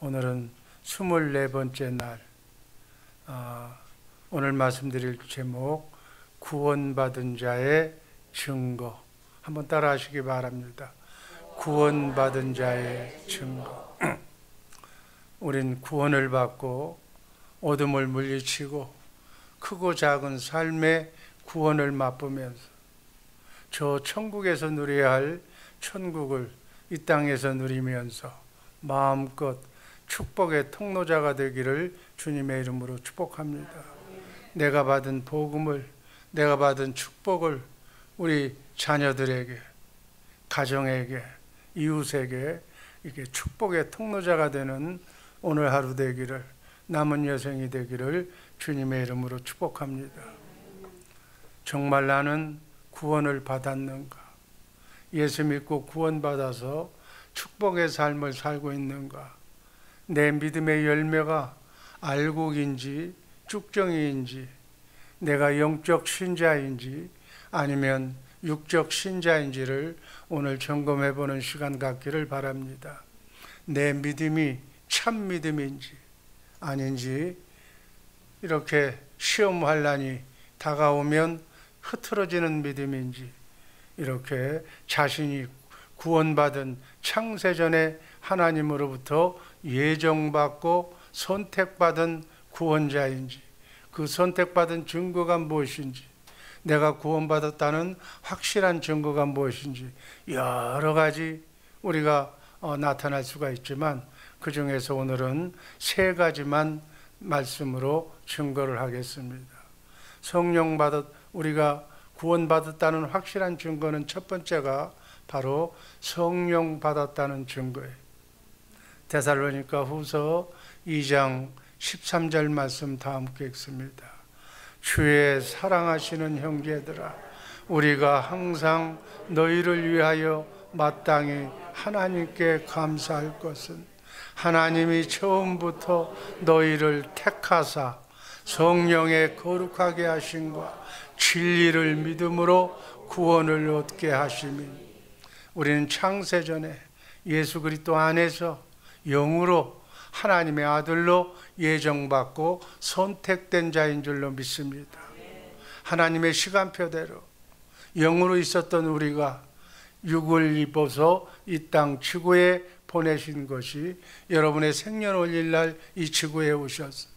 오늘은 24번째 날. 오늘 말씀드릴 제목, 구원받은 자의 증거. 한번 따라 하시기 바랍니다. 구원받은 자의 증거. 우린 구원을 받고 어둠을 물리치고 크고 작은 삶의 구원을 맛보면서 저 천국에서 누려야 할 천국을 이 땅에서 누리면서 마음껏 축복의 통로자가 되기를 주님의 이름으로 축복합니다. 내가 받은 복음을, 내가 받은 축복을 우리 자녀들에게, 가정에게, 이웃에게 이렇게 축복의 통로자가 되는 오늘 하루 되기를, 남은 여생이 되기를 주님의 이름으로 축복합니다. 정말 나는 구원을 받았는가? 예수 믿고 구원받아서 축복의 삶을 살고 있는가? 내 믿음의 열매가 알곡인지 쭉정이인지, 내가 영적 신자인지 아니면 육적 신자인지를 오늘 점검해보는 시간 갖기를 바랍니다. 내 믿음이 참 믿음인지 아닌지, 이렇게 시험 환난이 다가오면 흐트러지는 믿음인지, 이렇게 자신이 구원받은 창세전에 하나님으로부터 예정받고 선택받은 구원자인지, 그 선택받은 증거가 무엇인지, 내가 구원받았다는 확실한 증거가 무엇인지, 여러 가지 우리가 나타날 수가 있지만 그 중에서 오늘은 3가지만 말씀으로 증거를 하겠습니다. 우리가 구원받았다는 확실한 증거는 첫 번째가 바로 성령 받았다는 증거예요. 데살로니가 후서 2장 13절 말씀 다 함께 읽습니다. 주의 사랑하시는 형제들아, 우리가 항상 너희를 위하여 마땅히 하나님께 감사할 것은 하나님이 처음부터 너희를 택하사 성령에 거룩하게 하심과 진리를 믿음으로 구원을 얻게 하심이니, 우리는 창세전에 예수 그리스도 안에서 영으로 하나님의 아들로 예정받고 선택된 자인 줄로 믿습니다. 하나님의 시간표대로 영으로 있었던 우리가 육을 입어서 이 땅 지구에 보내신 것이, 여러분의 생년월일 날 이 지구에 오셔서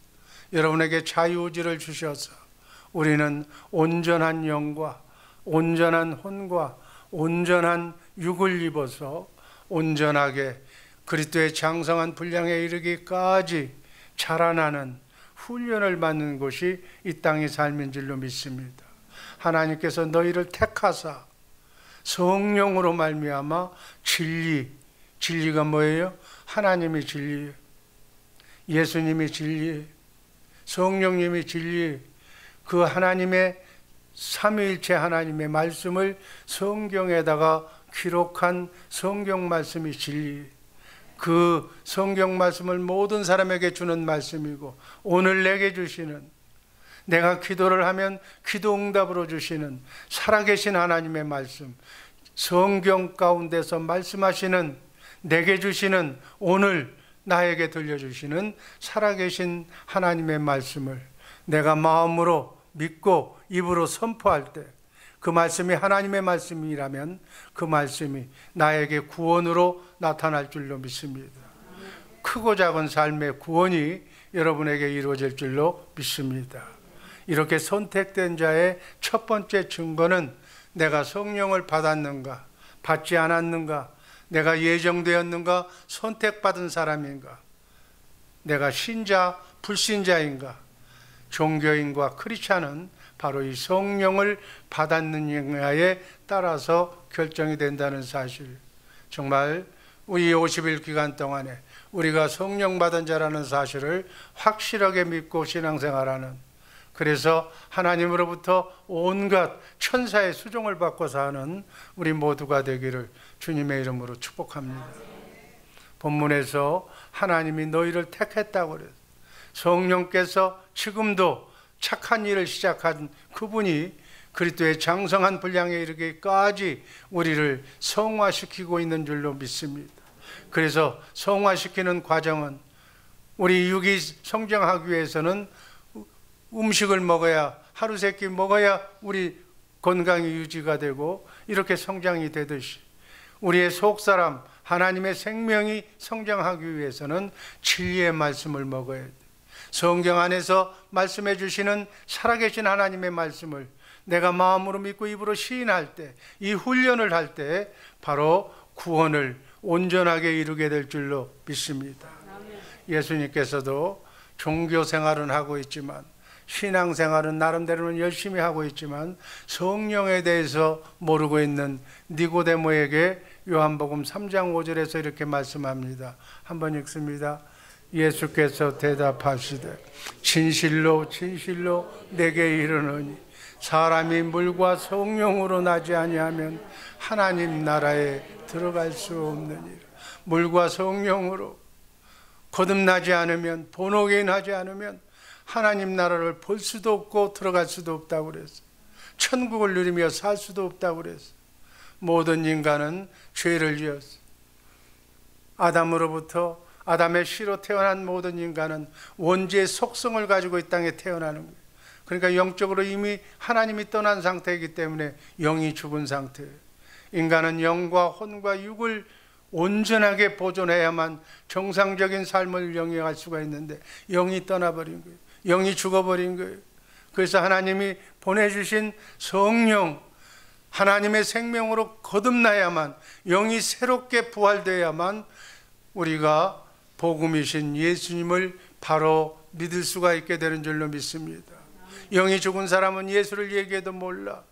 여러분에게 자유의지를 주셔서 우리는 온전한 영과 온전한 혼과 온전한 육을 입어서 온전하게 그리스도의 장성한 분량에 이르기까지 자라나는 훈련을 받는 것이 이 땅의 삶인 줄로 믿습니다. 하나님께서 너희를 택하사 성령으로 말미암아 진리가 뭐예요? 하나님이 진리예요. 예수님이 진리예요. 성령님이 진리예요. 그 하나님의 삼위일체 하나님의 말씀을 성경에다가 기록한 성경 말씀이 진리예요. 그 성경 말씀을 모든 사람에게 주는 말씀이고, 오늘 내게 주시는, 내가 기도를 하면 기도 응답으로 주시는 살아계신 하나님의 말씀, 성경 가운데서 말씀하시는, 내게 주시는, 오늘 나에게 들려주시는 살아계신 하나님의 말씀을 내가 마음으로 믿고 입으로 선포할 때, 그 말씀이 하나님의 말씀이라면 그 말씀이 나에게 구원으로 나타날 줄로 믿습니다. 크고 작은 삶의 구원이 여러분에게 이루어질 줄로 믿습니다. 이렇게 선택된 자의 첫 번째 증거는 내가 성령을 받았는가, 받지 않았는가, 내가 예정되었는가, 선택받은 사람인가, 내가 신자, 불신자인가. 종교인과 크리스찬은 바로 이 성령을 받았느냐에 따라서 결정이 된다는 사실. 정말 우리 50일 기간 동안에 우리가 성령 받은 자라는 사실을 확실하게 믿고 신앙생활하는, 그래서 하나님으로부터 온갖 천사의 수종을 받고 사는 우리 모두가 되기를 주님의 이름으로 축복합니다. 본문에서 하나님이 너희를 택했다고 그래요. 성령께서 지금도 착한 일을 시작한 그분이 그리스도의 장성한 분량에 이르기까지 우리를 성화시키고 있는 줄로 믿습니다. 그래서 성화시키는 과정은 우리 육이 성장하기 위해서는 음식을 먹어야, 하루 세 끼 먹어야 우리 건강이 유지가 되고 이렇게 성장이 되듯이 우리의 속사람 하나님의 생명이 성장하기 위해서는 진리의 말씀을 먹어야 돼. 성경 안에서 말씀해 주시는 살아계신 하나님의 말씀을 내가 마음으로 믿고 입으로 시인할 때, 이 훈련을 할 때 바로 구원을 온전하게 이루게 될 줄로 믿습니다. 예수님께서도 종교 생활은 하고 있지만, 신앙생활은 나름대로는 열심히 하고 있지만 성령에 대해서 모르고 있는 니고데모에게 요한복음 3장 5절에서 이렇게 말씀합니다. 한번 읽습니다. 예수께서 대답하시되 진실로 진실로 내게 이르노니 사람이 물과 성령으로 나지 아니하면 하나님 나라에 들어갈 수 없느니라. 물과 성령으로 거듭나지 않으면, 본어게인하지 않으면 하나님 나라를 볼 수도 없고 들어갈 수도 없다고 그랬어요. 천국을 누리며 살 수도 없다고 그랬어요. 모든 인간은 죄를 지었어요. 아담으로부터, 아담의 씨로 태어난 모든 인간은 원죄의 속성을 가지고 이 땅에 태어나는 거예요. 그러니까 영적으로 이미 하나님이 떠난 상태이기 때문에 영이 죽은 상태예요. 인간은 영과 혼과 육을 온전하게 보존해야만 정상적인 삶을 영위할 수가 있는데 영이 떠나버린 거예요. 영이 죽어버린 거예요. 그래서 하나님이 보내주신 성령, 하나님의 생명으로 거듭나야만, 영이 새롭게 부활되어야만 우리가 복음이신 예수님을 바로 믿을 수가 있게 되는 줄로 믿습니다. 영이 죽은 사람은 예수를 얘기해도 몰라.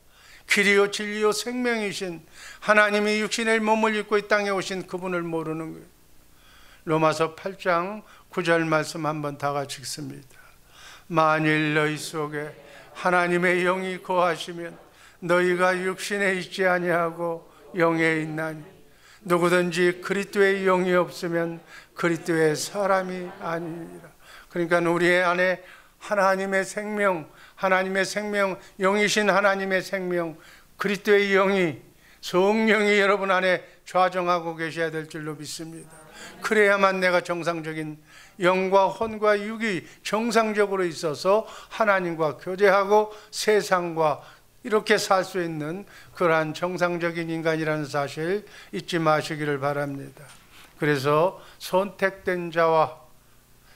길이요 진리요 생명이신 하나님이 육신의 몸을 입고 이 땅에 오신 그분을 모르는 거예요. 로마서 8장 9절 말씀 한번 다 같이 읽습니다. 만일 너희 속에 하나님의 영이 거하시면 너희가 육신에 있지 아니하고 영에 있나니 누구든지 그리스도의 영이 없으면 그리스도의 사람이 아니니라. 그러니까 우리 안에 하나님의 생명, 영이신 하나님의 생명, 그리스도의 영이, 성령이 여러분 안에 좌정하고 계셔야 될 줄로 믿습니다. 그래야만 내가 정상적인 영과 혼과 육이 정상적으로 있어서 하나님과 교제하고 세상과 이렇게 살 수 있는 그러한 정상적인 인간이라는 사실 잊지 마시기를 바랍니다. 그래서 선택된 자와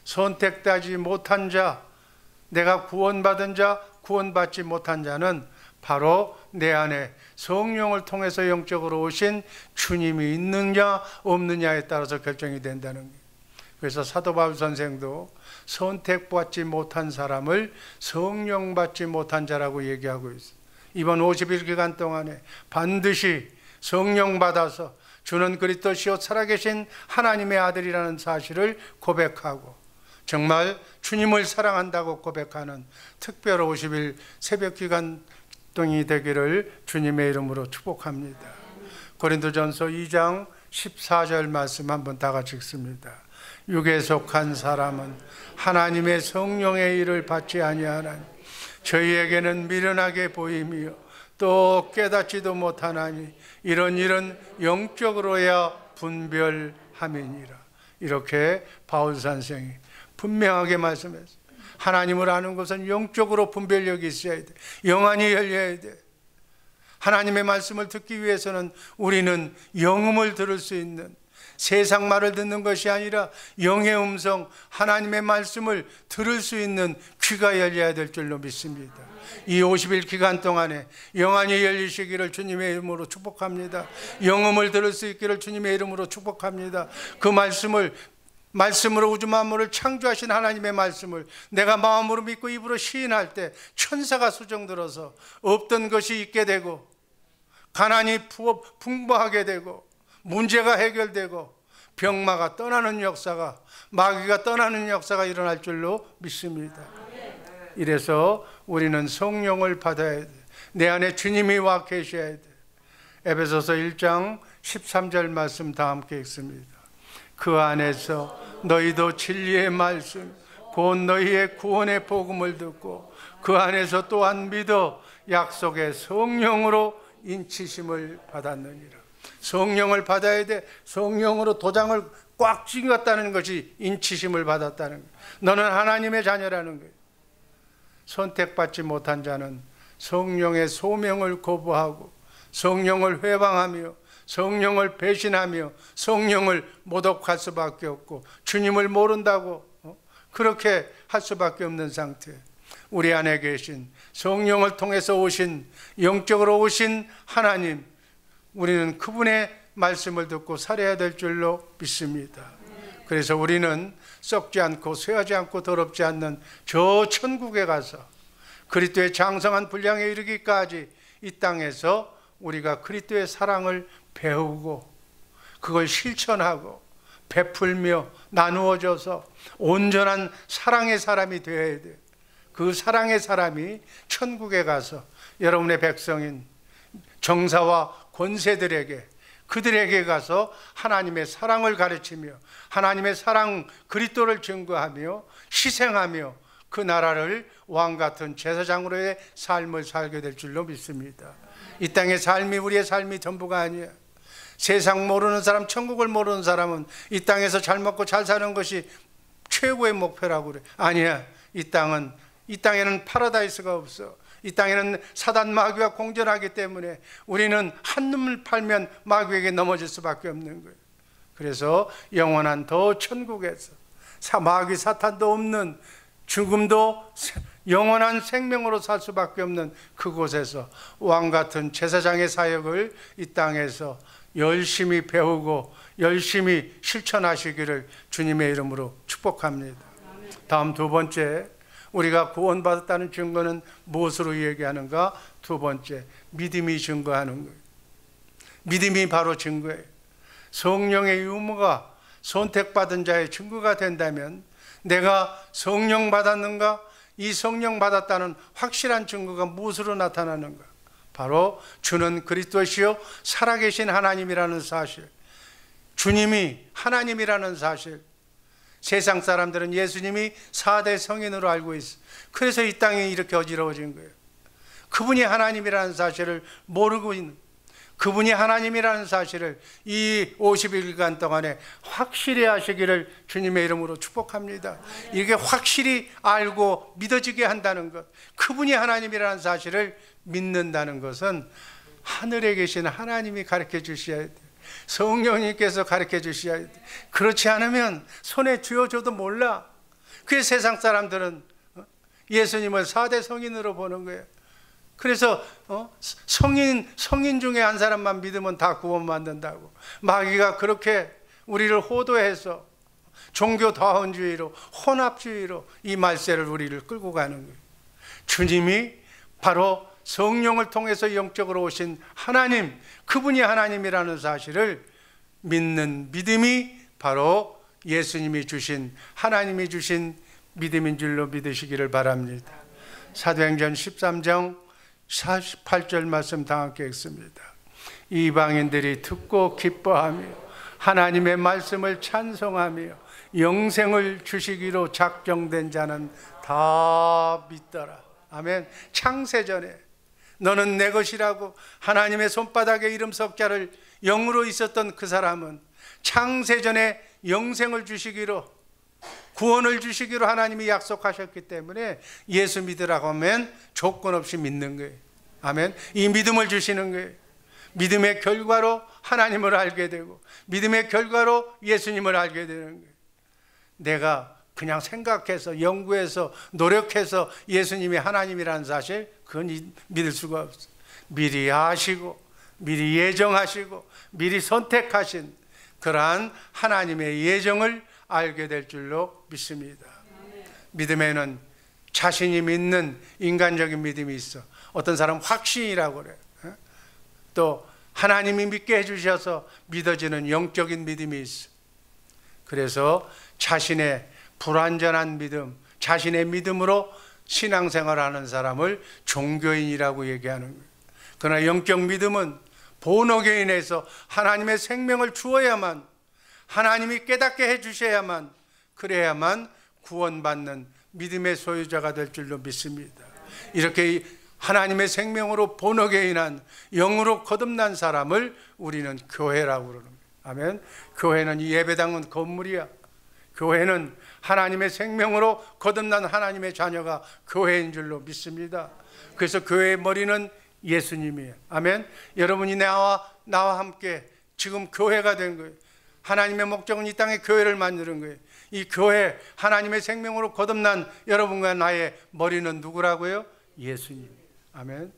선택되지 못한 자, 내가 구원받은 자, 구원받지 못한 자는 바로 내 안에 성령을 통해서 영적으로 오신 주님이 있느냐 없느냐에 따라서 결정이 된다는 거예요. 그래서 사도 바울 선생도 선택받지 못한 사람을 성령 받지 못한 자라고 얘기하고 있어요. 이번 50일 기간 동안에 반드시 성령 받아서 주는 그리스도시요 살아계신 하나님의 아들이라는 사실을 고백하고 정말 주님을 사랑한다고 고백하는 특별 50일 새벽 기간 동이 되기를 주님의 이름으로 축복합니다. 고린도전서 2장 14절 말씀 한번 다 같이 읽습니다. 육에 속한 사람은 하나님의 성령의 일을 받지 아니하나니 저희에게는 미련하게 보임이요 또 깨닫지도 못하나니 이런 일은 영적으로야 분별함이니라. 이렇게 바울 선생이 분명하게 말씀했어요. 하나님을 아는 것은 영적으로 분별력이 있어야 돼. 영안이 열려야 돼. 하나님의 말씀을 듣기 위해서는 우리는 영음을 들을 수 있는, 세상 말을 듣는 것이 아니라 영의 음성, 하나님의 말씀을 들을 수 있는 귀가 열려야 될 줄로 믿습니다. 이 50일 기간 동안에 영안이 열리시기를 주님의 이름으로 축복합니다. 영음을 들을 수 있기를 주님의 이름으로 축복합니다. 그 말씀으로 우주 만물을 창조하신 하나님의 말씀을 내가 마음으로 믿고 입으로 시인할 때 천사가 수정들어서 없던 것이 있게 되고 가난이 풍부하게 되고 문제가 해결되고 병마가 떠나는 역사가, 마귀가 떠나는 역사가 일어날 줄로 믿습니다. 이래서 우리는 성령을 받아야 돼. 내 안에 주님이 와 계셔야 돼. 에베소서 1장 13절 말씀 다 함께 읽습니다. 그 안에서 너희도 진리의 말씀 곧 너희의 구원의 복음을 듣고 그 안에서 또한 믿어 약속의 성령으로 인치심을 받았느니라. 성령을 받아야 돼. 성령으로 도장을 꽉 쥐었다는 것이 인치심을 받았다는 거예요. 너는 하나님의 자녀라는 거예요. 선택받지 못한 자는 성령의 소명을 거부하고 성령을 회방하며 성령을 배신하며 성령을 모독할 수밖에 없고 주님을 모른다고 그렇게 할 수밖에 없는 상태. 우리 안에 계신 성령을 통해서 오신, 영적으로 오신 하나님, 우리는 그분의 말씀을 듣고 살아야 될 줄로 믿습니다. 그래서 우리는 썩지 않고 쇠하지 않고 더럽지 않는 저 천국에 가서 그리스도의 장성한 분량에 이르기까지 이 땅에서 우리가 그리스도의 사랑을 배우고 그걸 실천하고 베풀며 나누어져서 온전한 사랑의 사람이 되어야 돼요. 그 사랑의 사람이 천국에 가서 여러분의 백성인 정사와 권세들에게, 그들에게 가서 하나님의 사랑을 가르치며 하나님의 사랑 그리스도를 증거하며 희생하며 그 나라를 왕같은 제사장으로의 삶을 살게 될 줄로 믿습니다. 이 땅의 삶이 우리의 삶이 전부가 아니야. 세상 모르는 사람, 천국을 모르는 사람은 이 땅에서 잘 먹고 잘 사는 것이 최고의 목표라고 그래. 아니야. 이 땅에는 파라다이스가 없어. 이 땅에는 사단 마귀와 공존하기 때문에 우리는 한눈을 팔면 마귀에게 넘어질 수밖에 없는 거예요. 그래서 영원한 더 천국에서 마귀 사탄도 없는, 죽음도 영원한 생명으로 살 수밖에 없는 그곳에서 왕같은 제사장의 사역을 이 땅에서 열심히 배우고 열심히 실천하시기를 주님의 이름으로 축복합니다. 다음 두 번째, 우리가 구원받았다는 증거는 무엇으로 얘기하는가? 두 번째, 믿음이 증거하는 거예요. 믿음이 바로 증거예요. 성령의 유무가 선택받은 자의 증거가 된다면 내가 성령 받았는가? 이 성령 받았다는 확실한 증거가 무엇으로 나타나는가? 바로 주는 그리스도시요 살아계신 하나님이라는 사실, 주님이 하나님이라는 사실. 세상 사람들은 예수님이 4대 성인으로 알고 있어. 그래서 이 땅이 이렇게 어지러워진 거예요. 그분이 하나님이라는 사실을 모르고 있는, 그분이 하나님이라는 사실을 이 50일간 동안에 확실히 하시기를 주님의 이름으로 축복합니다. 이게 확실히 알고 믿어지게 한다는 것, 그분이 하나님이라는 사실을 믿는다는 것은 하늘에 계신 하나님이 가르쳐 주셔야 돼요. 성령님께서 가르쳐 주셔야 돼. 그렇지 않으면 손에 쥐어줘도 몰라. 그래서 세상 사람들은 예수님을 4대 성인으로 보는 거예요. 그래서 성인 중에 한 사람만 믿으면 다 구원받는다고. 마귀가 그렇게 우리를 호도해서 종교 다원주의로, 혼합주의로 이 말세를 우리를 끌고 가는 거예요. 주님이 바로 성령을 통해서 영적으로 오신 하나님, 그분이 하나님이라는 사실을 믿는 믿음이 바로 예수님이 주신, 하나님이 주신 믿음인 줄로 믿으시기를 바랍니다. 사도행전 13장 48절 말씀 다 함께 읽습니다. 이방인들이 듣고 기뻐하며 하나님의 말씀을 찬송하며 영생을 주시기로 작정된 자는 다 믿더라. 아멘. 창세전에 너는 내 것이라고 하나님의 손바닥에 이름 석자를 영으로 있었던 그 사람은 창세전에 영생을 주시기로, 구원을 주시기로 하나님이 약속하셨기 때문에 예수 믿으라고 하면 조건 없이 믿는 거예요. 아멘. 이 믿음을 주시는 거예요. 믿음의 결과로 하나님을 알게 되고 믿음의 결과로 예수님을 알게 되는 거예요. 내가 그냥 생각해서 연구해서 노력해서 예수님이 하나님이라는 사실, 그건 믿을 수가 없어요. 미리 아시고 미리 예정하시고 미리 선택하신 그러한 하나님의 예정을 알게 될 줄로 믿습니다. 믿음에는 자신이 믿는 인간적인 믿음이 있어. 어떤 사람은 확신이라고 그래요. 또 하나님이 믿게 해주셔서 믿어지는 영적인 믿음이 있어. 그래서 자신의 불완전한 믿음, 자신의 믿음으로 신앙생활하는 사람을 종교인이라고 얘기하는 거예요. 그러나 영적 믿음은 본어게인에서 하나님의 생명을 주어야만, 하나님이 깨닫게 해주셔야만, 그래야만 구원받는 믿음의 소유자가 될 줄로 믿습니다. 이렇게 하나님의 생명으로 본어게인한, 영으로 거듭난 사람을 우리는 교회라고 그러는 거예요. 아멘. 교회는 예배당은 건물이야. 교회는 하나님의 생명으로 거듭난 하나님의 자녀가 교회인 줄로 믿습니다. 그래서 교회의 머리는 예수님이에요. 아멘. 여러분이 나와 함께 지금 교회가 된 거예요. 하나님의 목적은 이 땅에 교회를 만드는 거예요. 이 교회, 하나님의 생명으로 거듭난 여러분과 나의 머리는 누구라고요? 예수님. 아멘.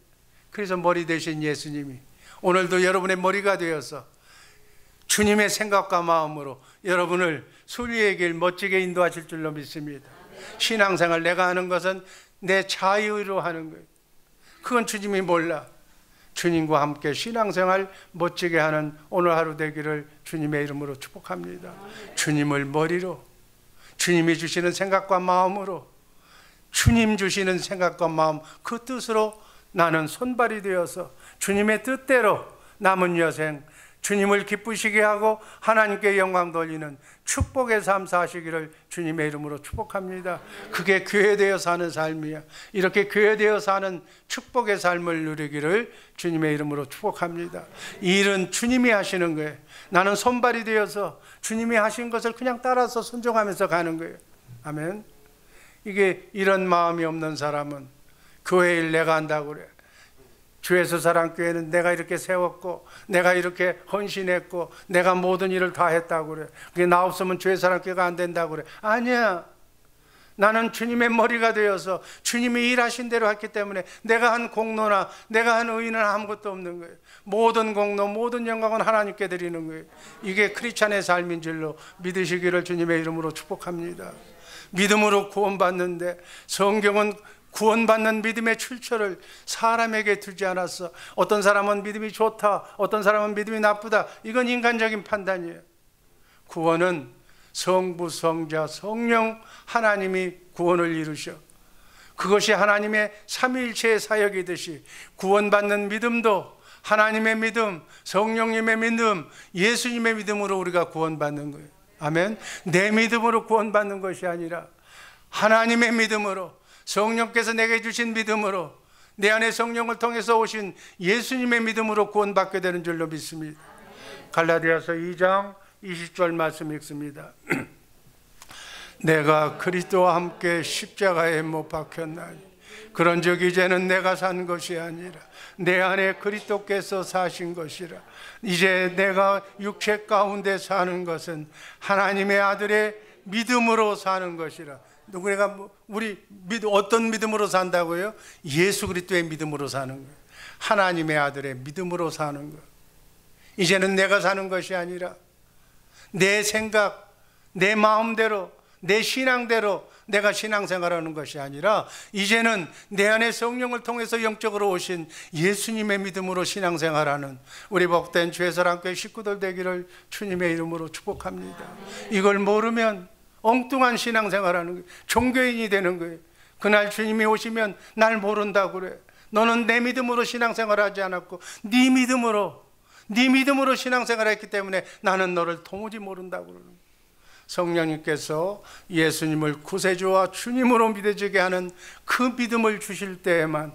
그래서 머리 대신 예수님이 오늘도 여러분의 머리가 되어서 주님의 생각과 마음으로 여러분을 순리의 길 멋지게 인도하실 줄로 믿습니다. 신앙생활 내가 하는 것은 내 자유로 하는 거예요. 그건 주님이 몰라. 주님과 함께 신앙생활 멋지게 하는 오늘 하루 되기를 주님의 이름으로 축복합니다. 주님을 머리로, 주님이 주시는 생각과 마음으로, 주님 주시는 생각과 마음, 그 뜻으로 나는 손발이 되어서 주님의 뜻대로 남은 여생 주님을 기쁘시게 하고 하나님께 영광 돌리는 축복의 삶 사시기를 주님의 이름으로 축복합니다. 그게 교회되어 사는 삶이야. 이렇게 교회되어 사는 축복의 삶을 누리기를 주님의 이름으로 축복합니다. 이 일은 주님이 하시는 거예요. 나는 손발이 되어서 주님이 하신 것을 그냥 따라서 순종하면서 가는 거예요. 아멘. 이게 이런 마음이 없는 사람은 교회 일 내가 한다고 그래. 주에서 사랑교회는 내가 이렇게 세웠고 내가 이렇게 헌신했고 내가 모든 일을 다 했다고 그래. 그게 나 없으면 주에서 사랑교회가 안 된다고 그래. 아니야. 나는 주님의 머리가 되어서 주님이 일하신 대로 했기 때문에 내가 한 공로나 내가 한 의의는 아무것도 없는 거예요. 모든 공로, 모든 영광은 하나님께 드리는 거예요. 이게 크리스찬의 삶인 줄로 믿으시기를 주님의 이름으로 축복합니다. 믿음으로 구원받는데 성경은 구원받는 믿음의 출처를 사람에게 두지 않았어. 어떤 사람은 믿음이 좋다, 어떤 사람은 믿음이 나쁘다. 이건 인간적인 판단이에요. 구원은 성부, 성자, 성령 하나님이 구원을 이루셔. 그것이 하나님의 삼위일체의 사역이듯이 구원받는 믿음도 하나님의 믿음, 성령님의 믿음, 예수님의 믿음으로 우리가 구원받는 거예요. 아멘. 내 믿음으로 구원받는 것이 아니라 하나님의 믿음으로, 성령께서 내게 주신 믿음으로, 내 안에 성령을 통해서 오신 예수님의 믿음으로 구원받게 되는 줄로 믿습니다. 갈라디아서 2장 20절 말씀 읽습니다. 내가 그리스도와 함께 십자가에 못 박혔나니 그런즉 이제는 내가 산 것이 아니라 내 안에 그리스도께서 사신 것이라. 이제 내가 육체 가운데 사는 것은 하나님의 아들의 믿음으로 사는 것이라. 누구가 우리 어떤 믿음으로 산다고요? 예수 그리스도의 믿음으로 사는 거예요. 하나님의 아들의 믿음으로 사는 거예요. 이제는 내가 사는 것이 아니라 내 생각, 내 마음대로, 내 신앙대로 내가 신앙생활하는 것이 아니라 이제는 내 안에 성령을 통해서 영적으로 오신 예수님의 믿음으로 신앙생활하는 우리 복된 주의사랑교회 식구들 되기를 주님의 이름으로 축복합니다. 이걸 모르면 엉뚱한 신앙생활하는 거예요. 종교인이 되는 거예요. 그날 주님이 오시면 날 모른다고 그래. 너는 내 믿음으로 신앙생활하지 않았고 네 믿음으로 신앙생활했기 때문에 나는 너를 도무지 모른다고 그러는 거예요. 성령님께서 예수님을 구세주와 주님으로 믿어지게 하는 그 믿음을 주실 때에만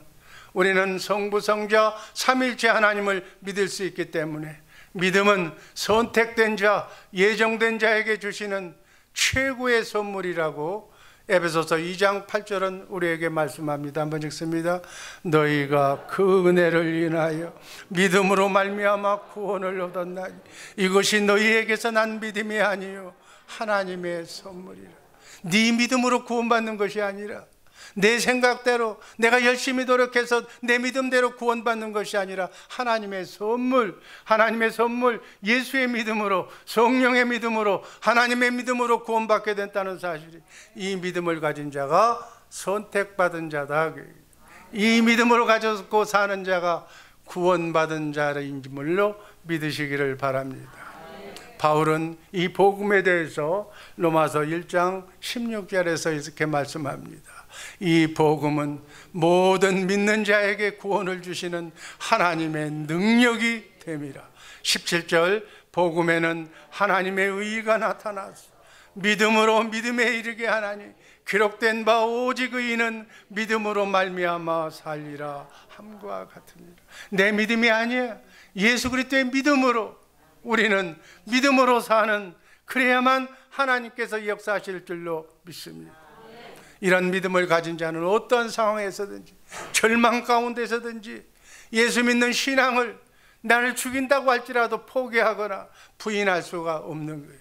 우리는 성부, 성자, 삼위일체 하나님을 믿을 수 있기 때문에 믿음은 선택된 자, 예정된 자에게 주시는 최고의 선물이라고 에베소서 2장 8절은 우리에게 말씀합니다. 한번 읽습니다. 너희가 그 은혜를 인하여 믿음으로 말미암아 구원을 얻었나니 이것이 너희에게서 난 믿음이 아니요 하나님의 선물이라. 네 믿음으로 구원받는 것이 아니라 내 생각대로 내가 열심히 노력해서 내 믿음대로 구원받는 것이 아니라 하나님의 선물, 예수의 믿음으로, 성령의 믿음으로, 하나님의 믿음으로 구원받게 됐다는 사실이, 이 믿음을 가진 자가 선택받은 자다. 이 믿음으로 가지고 사는 자가 구원받은 자인지물로 믿으시기를 바랍니다. 바울은 이 복음에 대해서 로마서 1장 16절에서 이렇게 말씀합니다. 이 복음은 모든 믿는 자에게 구원을 주시는 하나님의 능력이 됨이라. 17절 복음에는 하나님의 의의가 나타나서 믿음으로 믿음에 이르게 하나니 기록된 바 오직 의인은 믿음으로 말미암아 살리라 함과 같으니라. 내 믿음이 아니야. 예수 그리스도의 믿음으로 우리는 믿음으로 사는, 그래야만 하나님께서 역사하실 줄로 믿습니다. 이런 믿음을 가진 자는 어떤 상황에서든지, 절망 가운데서든지 예수 믿는 신앙을 나를 죽인다고 할지라도 포기하거나 부인할 수가 없는 거예요.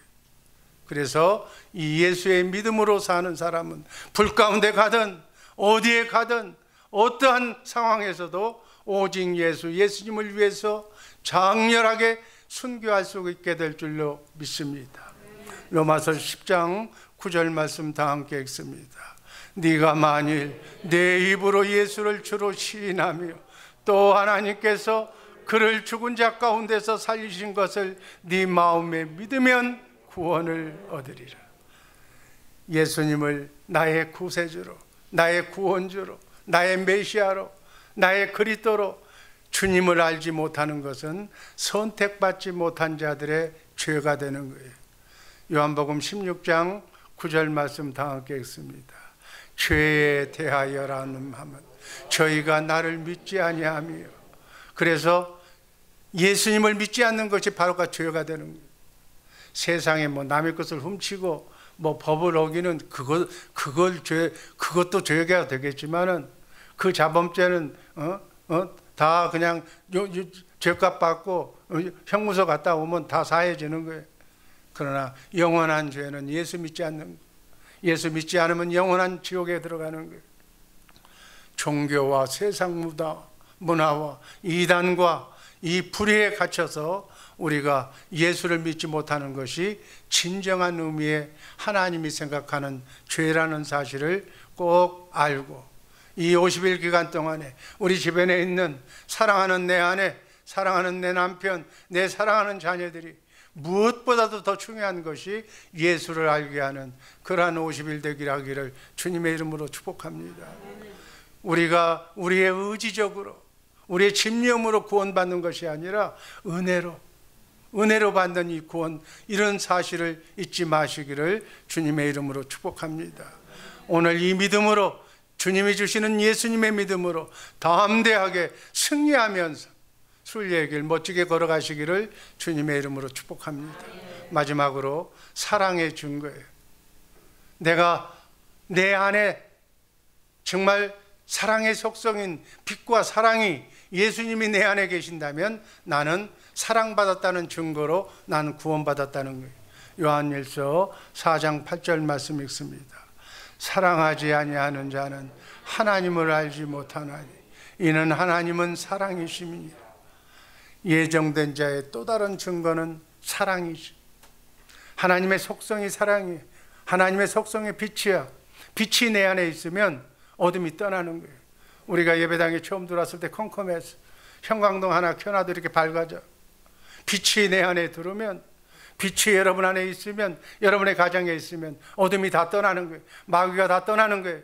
그래서 이 예수의 믿음으로 사는 사람은 불 가운데 가든 어디에 가든 어떠한 상황에서도 오직 예수님을 위해서 장렬하게 순교할 수 있게 될 줄로 믿습니다. 로마서 10장 9절 말씀 다 함께 읽습니다. 네가 만일 내 입으로 예수를 주로 시인하며 또 하나님께서 그를 죽은 자 가운데서 살리신 것을 네 마음에 믿으면 구원을 얻으리라. 예수님을 나의 구세주로, 나의 구원주로, 나의 메시아로, 나의 그리스도로 주님을 알지 못하는 것은 선택받지 못한 자들의 죄가 되는 거예요. 요한복음 16장 9절 말씀 다 함께 읽습니다. 죄에 대하여라는 하면 저희가 나를 믿지 아니하며, 그래서 예수님을 믿지 않는 것이 바로 그 죄가 되는 거예요. 세상에 뭐 남의 것을 훔치고 뭐 법을 어기는 그것도 죄가 되겠지만은 그 자범죄는 다 그냥 죄값 받고 형무소 갔다 오면 다 사해지는 거예요. 그러나 영원한 죄는 예수 믿지 않는 거예요. 예수 믿지 않으면 영원한 지옥에 들어가는 거예요. 종교와 세상 문화와 이단과 이 불의에 갇혀서 우리가 예수를 믿지 못하는 것이 진정한 의미의 하나님이 생각하는 죄라는 사실을 꼭 알고, 이 50일 기간 동안에 우리 주변에 있는 사랑하는 내 아내, 사랑하는 내 남편, 내 사랑하는 자녀들이 무엇보다도 더 중요한 것이 예수를 알게 하는 그러한 50일 되기를 주님의 이름으로 축복합니다. 우리가 우리의 의지적으로, 우리의 집념으로 구원받는 것이 아니라 은혜로 받는 이 구원, 이런 사실을 잊지 마시기를 주님의 이름으로 축복합니다. 오늘 이 믿음으로, 주님이 주시는 예수님의 믿음으로 담대하게 승리하면서 순례의 길 멋지게 걸어가시기를 주님의 이름으로 축복합니다. 마지막으로 사랑의 증거예요. 내가 내 안에 정말 사랑의 속성인 빛과 사랑이 예수님이 내 안에 계신다면 나는 사랑받았다는 증거로 나는 구원받았다는 거예요. 요한일서 4장 8절 말씀 읽습니다. 사랑하지 아니하는 자는 하나님을 알지 못하나니 이는 하나님은 사랑이심이니라. 예정된 자의 또 다른 증거는 사랑이지. 하나님의 속성이 사랑이에요. 하나님의 속성이 빛이야. 빛이 내 안에 있으면 어둠이 떠나는 거예요. 우리가 예배당에 처음 들어왔을 때 컴컴해서 형광등 하나 켜놔도 이렇게 밝아져. 빛이 내 안에 들어오면, 빛이 여러분 안에 있으면, 여러분의 가정에 있으면 어둠이 다 떠나는 거예요. 마귀가 다 떠나는 거예요.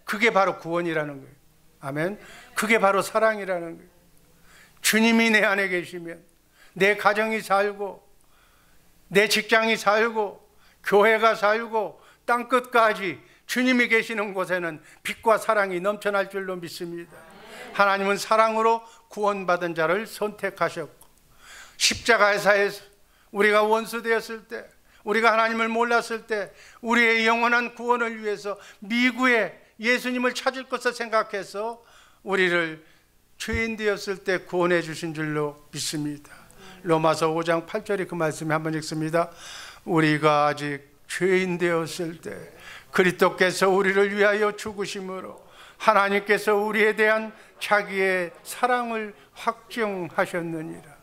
그게 바로 구원이라는 거예요. 아멘. 그게 바로 사랑이라는 거예요. 주님이 내 안에 계시면 내 가정이 살고, 내 직장이 살고, 교회가 살고, 땅끝까지 주님이 계시는 곳에는 빛과 사랑이 넘쳐날 줄로 믿습니다. 하나님은 사랑으로 구원받은 자를 선택하셨고, 십자가에서 우리가 원수되었을 때, 우리가 하나님을 몰랐을 때 우리의 영원한 구원을 위해서 미구에 예수님을 찾을 것을 생각해서 우리를 죄인 되었을 때 구원해 주신 줄로 믿습니다. 로마서 5장 8절에 그 말씀에 한번 읽습니다. 우리가 아직 죄인 되었을 때 그리스도께서 우리를 위하여 죽으심으로 하나님께서 우리에 대한 자기의 사랑을 확증하셨느니라.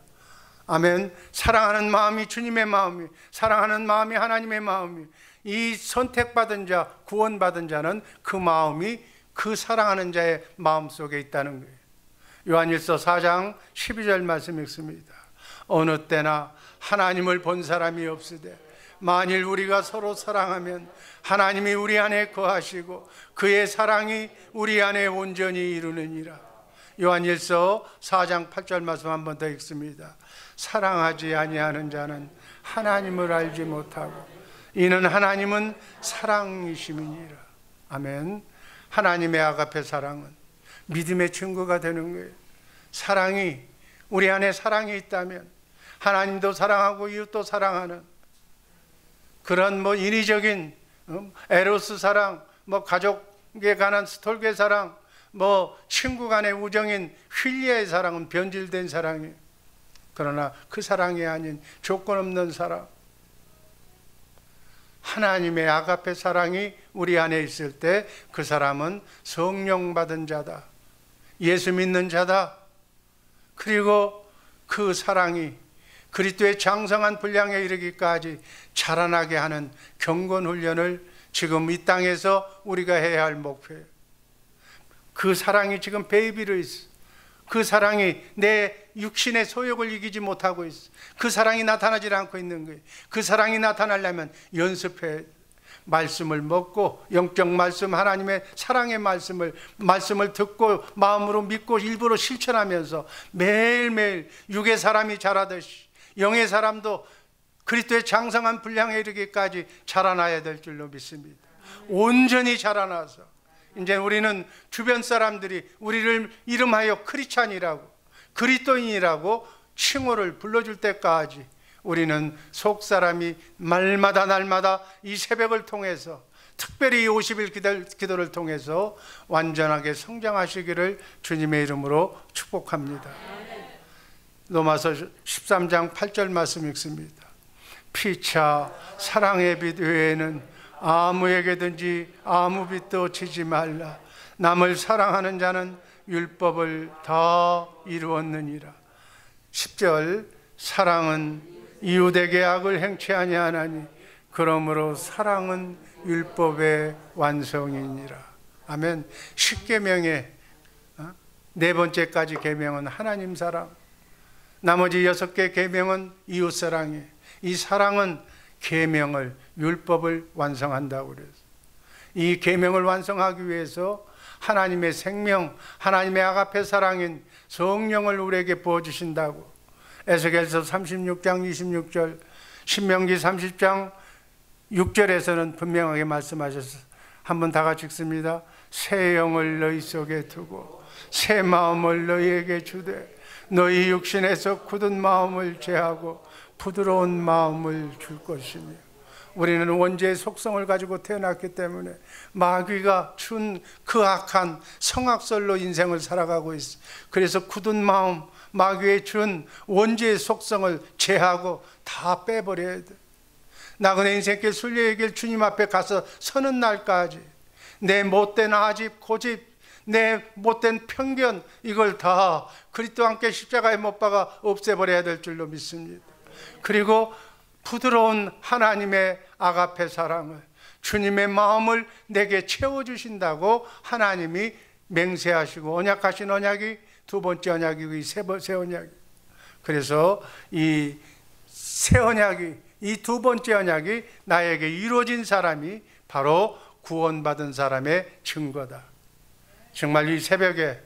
아멘. 사랑하는 마음이 주님의 마음이, 사랑하는 마음이 하나님의 마음이, 이 선택받은 자, 구원받은 자는 그 마음이 그 사랑하는 자의 마음속에 있다는 거예요. 요한일서 4장 12절 말씀 읽습니다. 어느 때나 하나님을 본 사람이 없으되 만일 우리가 서로 사랑하면 하나님이 우리 안에 거하시고 그의 사랑이 우리 안에 온전히 이루느니라. 요한일서 4장 8절 말씀 한 번 더 읽습니다. 사랑하지 아니하는 자는 하나님을 알지 못하고 이는 하나님은 사랑이심이니라. 아멘. 하나님의 아가페 사랑은 믿음의 증거가 되는 거예요. 사랑이, 우리 안에 사랑이 있다면, 하나님도 사랑하고 이웃도 사랑하는 그런 인위적인 에로스 사랑, 가족에 관한 스톨게 사랑, 친구 간의 우정인 휠리아의 사랑은 변질된 사랑이에요. 그러나 그 사랑이 아닌 조건 없는 사랑, 하나님의 아가페 사랑이 우리 안에 있을 때 그 사람은 성령 받은 자다, 예수 믿는 자다. 그리고 그 사랑이 그리스도의 장성한 분량에 이르기까지 자라나게 하는 경건 훈련을 지금 이 땅에서 우리가 해야 할 목표예요. 그 사랑이 지금 베이비로 있어. 그 사랑이 내 육신의 소욕을 이기지 못하고 있어. 그 사랑이 나타나지 않고 있는 거예요. 그 사랑이 나타나려면 연습해. 말씀을 먹고 영적 말씀, 하나님의 사랑의 말씀을 듣고 마음으로 믿고 일부러 실천하면서 매일매일 육의 사람이 자라듯이 영의 사람도 그리스도의 장성한 분량에 이르기까지 자라나야 될 줄로 믿습니다. 온전히 자라나서 이제 우리는 주변 사람들이 우리를 이름하여 크리스찬이라고, 그리스도인이라고 칭호를 불러줄 때까지 우리는 속 사람이 날마다 이 새벽을 통해서, 특별히 이 50일 기도를 통해서 완전하게 성장하시기를 주님의 이름으로 축복합니다. 로마서 13장 8절 말씀 읽습니다. 피차 사랑의 빛 외에는 아무에게든지 아무 빛도 지지 말라. 남을 사랑하는 자는 율법을 다 이루었느니라. 10절 사랑은 이웃에게 악을 행치 아니하나니 그러므로 사랑은 율법의 완성이니라. 아멘. 10계명의 네 번째까지 계명은 하나님 사랑, 나머지 6개 계명은 이웃 사랑이에요. 이 사랑은 계명을, 율법을 완성한다고 그래서 이 계명을 완성하기 위해서 하나님의 생명, 하나님의 아가페 사랑인 성령을 우리에게 부어주신다고 에스겔서 36장 26절, 신명기 30장 6절에서는 분명하게 말씀하셨어요. 한번 다 같이 읽습니다. 새 영을 너희 속에 두고 새 마음을 너희에게 주되 너희 육신에서 굳은 마음을 제하고 부드러운 마음을 줄 것이며. 우리는 원죄의 속성을 가지고 태어났기 때문에 마귀가 준 그 악한 성악설로 인생을 살아가고 있어. 그래서 굳은 마음, 마귀의 준 원죄의 속성을 제하고 다 빼버려야 돼. 나그네 인생길 순례의 길 주님 앞에 가서 서는 날까지 내 못된 아집, 고집, 내 못된 편견, 이걸 다 그리스도와 함께 십자가에 못 박아 없애버려야 될 줄로 믿습니다. 그리고 부드러운 하나님의 아가페 사랑을, 주님의 마음을 내게 채워주신다고 하나님이 맹세하시고 언약하신 언약이 두 번째 언약이고 이 새 언약이. 그래서 이 새 언약이, 이 두 번째 언약이 나에게 이루어진 사람이 바로 구원받은 사람의 증거다. 정말 이 새벽에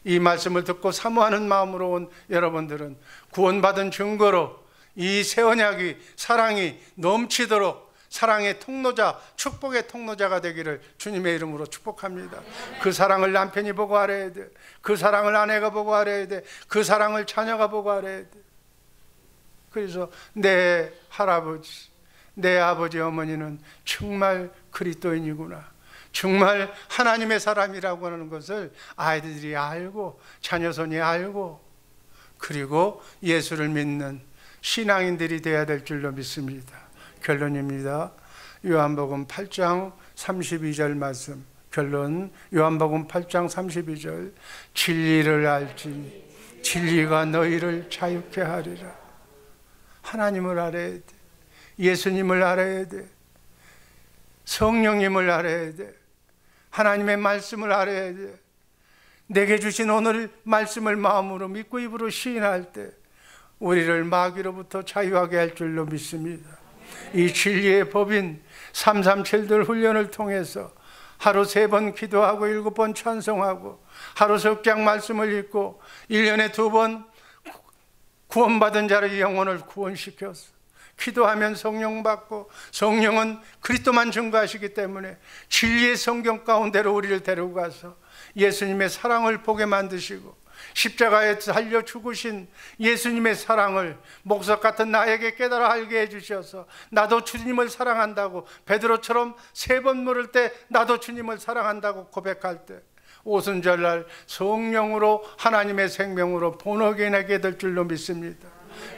이 말씀을 듣고 사모하는 마음으로 온 여러분들은 구원받은 증거로 이 새 언약이, 사랑이 넘치도록 사랑의 통로자, 축복의 통로자가 되기를 주님의 이름으로 축복합니다. 그 사랑을 남편이 보고 알아야 돼. 그 사랑을 아내가 보고 알아야 돼. 그 사랑을 자녀가 보고 알아야 돼. 그래서 내 할아버지, 내 아버지, 어머니는 정말 그리스도인이구나, 정말 하나님의 사람이라고 하는 것을 아이들이 알고 자녀손이 알고, 그리고 예수를 믿는 신앙인들이 되어야 될 줄로 믿습니다. 결론입니다. 요한복음 8장 32절 말씀. 결론, 요한복음 8장 32절. 진리를 알지니 진리가 너희를 자유케 하리라. 하나님을 알아야 돼. 예수님을 알아야 돼. 성령님을 알아야 돼. 하나님의 말씀을 알아야 돼. 내게 주신 오늘 말씀을 마음으로 믿고 입으로 시인할 때 우리를 마귀로부터 자유하게 할 줄로 믿습니다. 이 진리의 법인 337들 훈련을 통해서 하루 3번 기도하고 7번 찬송하고 하루 석장 말씀을 읽고 1년에 2번 구원받은 자의 영혼을 구원시켰어. 기도하면 성령 받고, 성령은 그리스도만 증거하시기 때문에 진리의 성경 가운데로 우리를 데리고 가서 예수님의 사랑을 보게 만드시고 십자가에 달려 죽으신 예수님의 사랑을 목석 같은 나에게 깨달아 알게 해주셔서 나도 주님을 사랑한다고, 베드로처럼 3번 물을 때 나도 주님을 사랑한다고 고백할 때 오순절날 성령으로 하나님의 생명으로 본어게나게 될 줄로 믿습니다.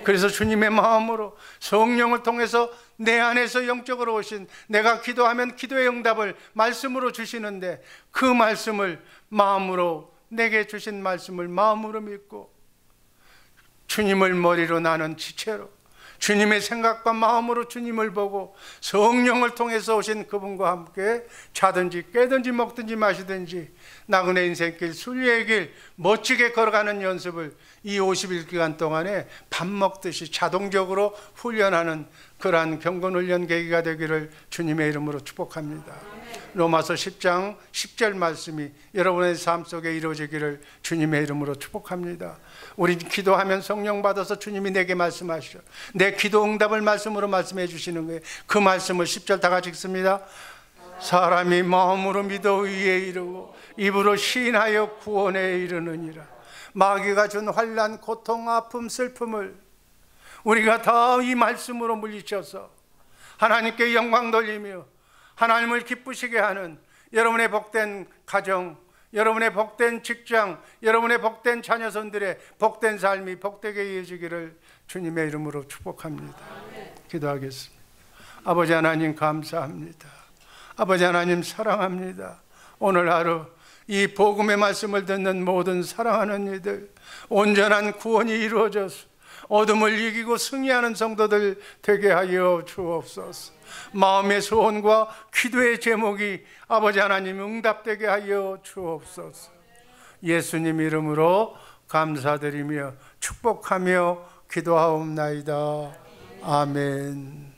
그래서 주님의 마음으로 성령을 통해서 내 안에서 영적으로 오신, 내가 기도하면 기도의 응답을 말씀으로 주시는데 그 말씀을 마음으로, 내게 주신 말씀을 마음으로 믿고 주님을 머리로 나는 지체로 주님의 생각과 마음으로 주님을 보고 성령을 통해서 오신 그분과 함께 자든지 깨든지 먹든지 마시든지 나그네 인생길, 순례의 길 멋지게 걸어가는 연습을 이 50일 기간 동안에 밥 먹듯이 자동적으로 훈련하는 그러한 경건훈련 계기가 되기를 주님의 이름으로 축복합니다. 로마서 10장 10절 말씀이 여러분의 삶 속에 이루어지기를 주님의 이름으로 축복합니다. 우리 기도하면 성령 받아서 주님이 내게 말씀하시죠. 내 기도 응답을 말씀으로 말씀해 주시는 거예요. 그 말씀을 10절 다 같이 읽습니다. 사람이 마음으로 믿어 의에 이르고 입으로 시인하여 구원에 이르느니라. 마귀가 준 환난, 고통, 아픔, 슬픔을 우리가 다 이 말씀으로 물리쳐서 하나님께 영광 돌리며 하나님을 기쁘시게 하는 여러분의 복된 가정, 여러분의 복된 직장, 여러분의 복된 자녀손들의 복된 삶이 복되게 이어지기를 주님의 이름으로 축복합니다. 기도하겠습니다. 아버지 하나님 감사합니다. 아버지 하나님 사랑합니다. 오늘 하루 이 복음의 말씀을 듣는 모든 사랑하는 이들 온전한 구원이 이루어져서 어둠을 이기고 승리하는 성도들 되게 하여 주옵소서. 마음의 소원과 기도의 제목이 아버지 하나님 응답되게 하여 주옵소서. 예수님 이름으로 감사드리며 축복하며 기도하옵나이다. 아멘.